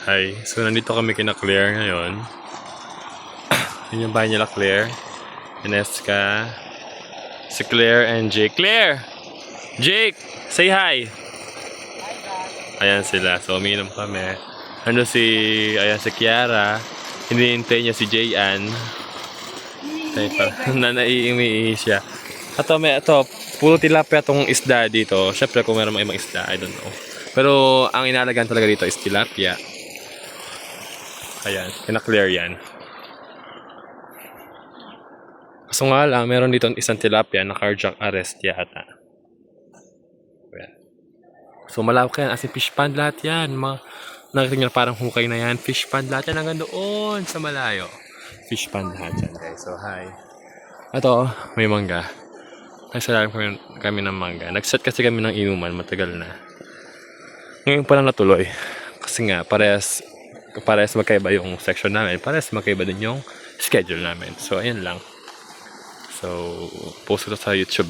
Hi. So, nandito kami kina Claire ngayon. Yun yung bahay nila, Claire. Ineska. Si Claire and Jake. Claire! Jake! Say hi! Ayan sila. So, umiinom kami. Ano si Kiara. Hinihintay niya si Jayan. Na naiimi siya. Ito, puro tilapia tong isda dito. Syempre, kung meron mga ibang isda, I don't know. Pero, ang inalagaan talaga dito is tilapia. Ayan, kina-clear yan. Kaso nga lang, meron dito isang tilapia na carjack arrest yata. Ayan. So malawak yan, as in fish pond lahat yan. Nakita nyo parang hukay na yan. Fish pond lahat yan hanggang doon sa malayo. Fish pond lahat yan guys. So hi. Ito, may mangga. Nagsalarim kami ng mangga. Nag-set kasi kami ng inuman, matagal na. Ngayon pa lang natuloy. Kasi nga, parehas magkaiba yung section namin. Parehas magkaiba din yung schedule namin. So, ayan lang. So, post ko to sa YouTube